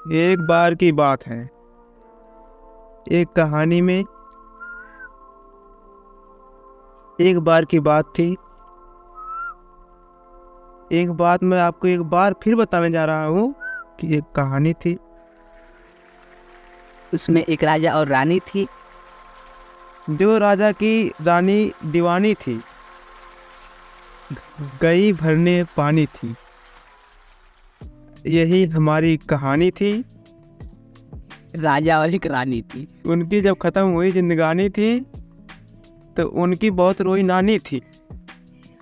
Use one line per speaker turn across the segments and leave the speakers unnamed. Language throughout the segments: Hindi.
एक बार की बात है। एक कहानी में एक बार की बात थी। एक बात मैं आपको एक बार फिर बताने जा रहा हूँ कि एक कहानी थी।
उसमें एक राजा और रानी थी।
जो राजा की रानी दीवानी थी, गई भरने पानी थी। यही हमारी कहानी थी।
राजा और एक रानी थी।
उनकी जब खत्म हुई जिंदगानी थी तो उनकी बहुत रोई नानी थी।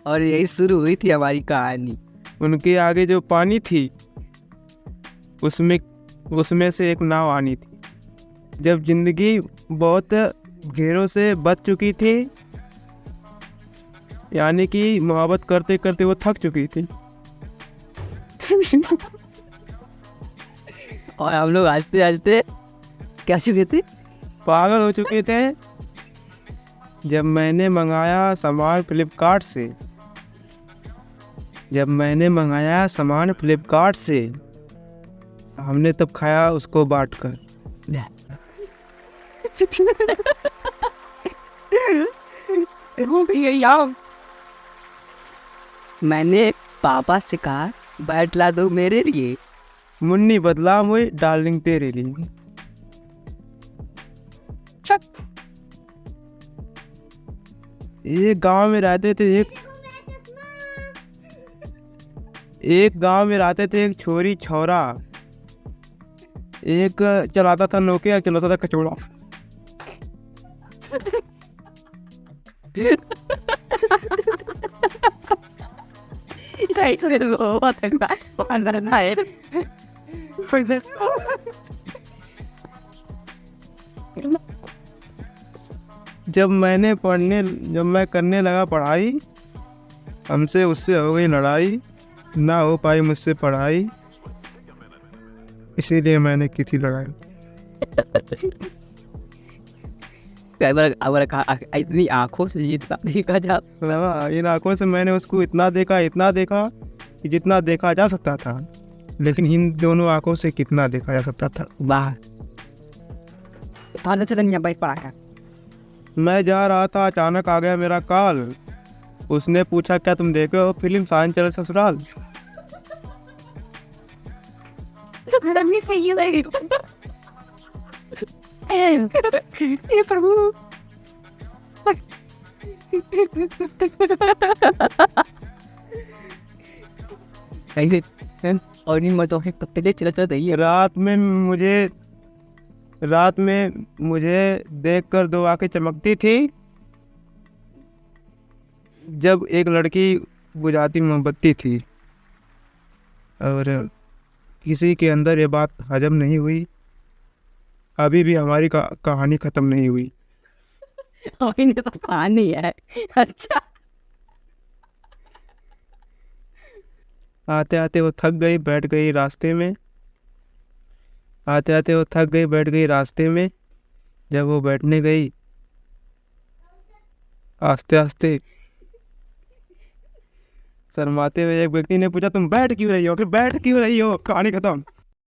और यही शुरू हुई थी हमारी कहानी।
उनके आगे जो पानी थी उसमें उसमें से एक नाव आनी थी। जब जिंदगी बहुत घेरों से बच चुकी थी, यानी कि मोहब्बत करते करते वो थक चुकी थी।
और हम लोग हंसते हंसते क्या चुके थे,
पागल हो चुके थे। जब मैंने मंगाया सामान फ्लिपकार्ट से हमने तब खाया उसको बांट कर।
मैंने पापा से कहा बैट ला दो मेरे लिए।
मुन्नी बदला मुझे डार्लिंग तेरे लिए। एक गांव में रहते थे एक छोरी छोरा। एक चलाता था नोकिया, चलाता था कचौड़ा। जब मैं करने लगा पढ़ाई, हमसे उससे हो गई लड़ाई। ना हो पाई मुझसे पढ़ाई, इसीलिए मैंने की थी लड़ाई।
इतनी आंखों से जितना देखा जा
इन आंखों से मैंने उसको इतना देखा कि जितना देखा जा सकता था, लेकिन इन दोनों आंखों से कितना देखा जा सकता था।
वाह। पढ़ा है।
मैं जा रहा था, अचानक आ गया मेरा कॉल। उसने पूछा क्या तुम देखे हो फिल्म सावन चले ससुराल।
ये प्रभु। और इन मर्दों के पत्ते चला चाहिए।
रात में मुझे देखकर दो आंखें चमकती थी। जब एक लड़की बुझाती मोमबत्ती थी, और किसी के अंदर ये बात हजम नहीं हुई। अभी भी हमारी कहानी खत्म नहीं हुई।
तो कहानी है। अच्छा।
आते आते वो थक गई, बैठ गई रास्ते में। जब वो बैठने गई, आस्ते आस्ते शर्माते हुए एक व्यक्ति ने पूछा तुम बैठ क्यों रही हो? कहानी खत्म।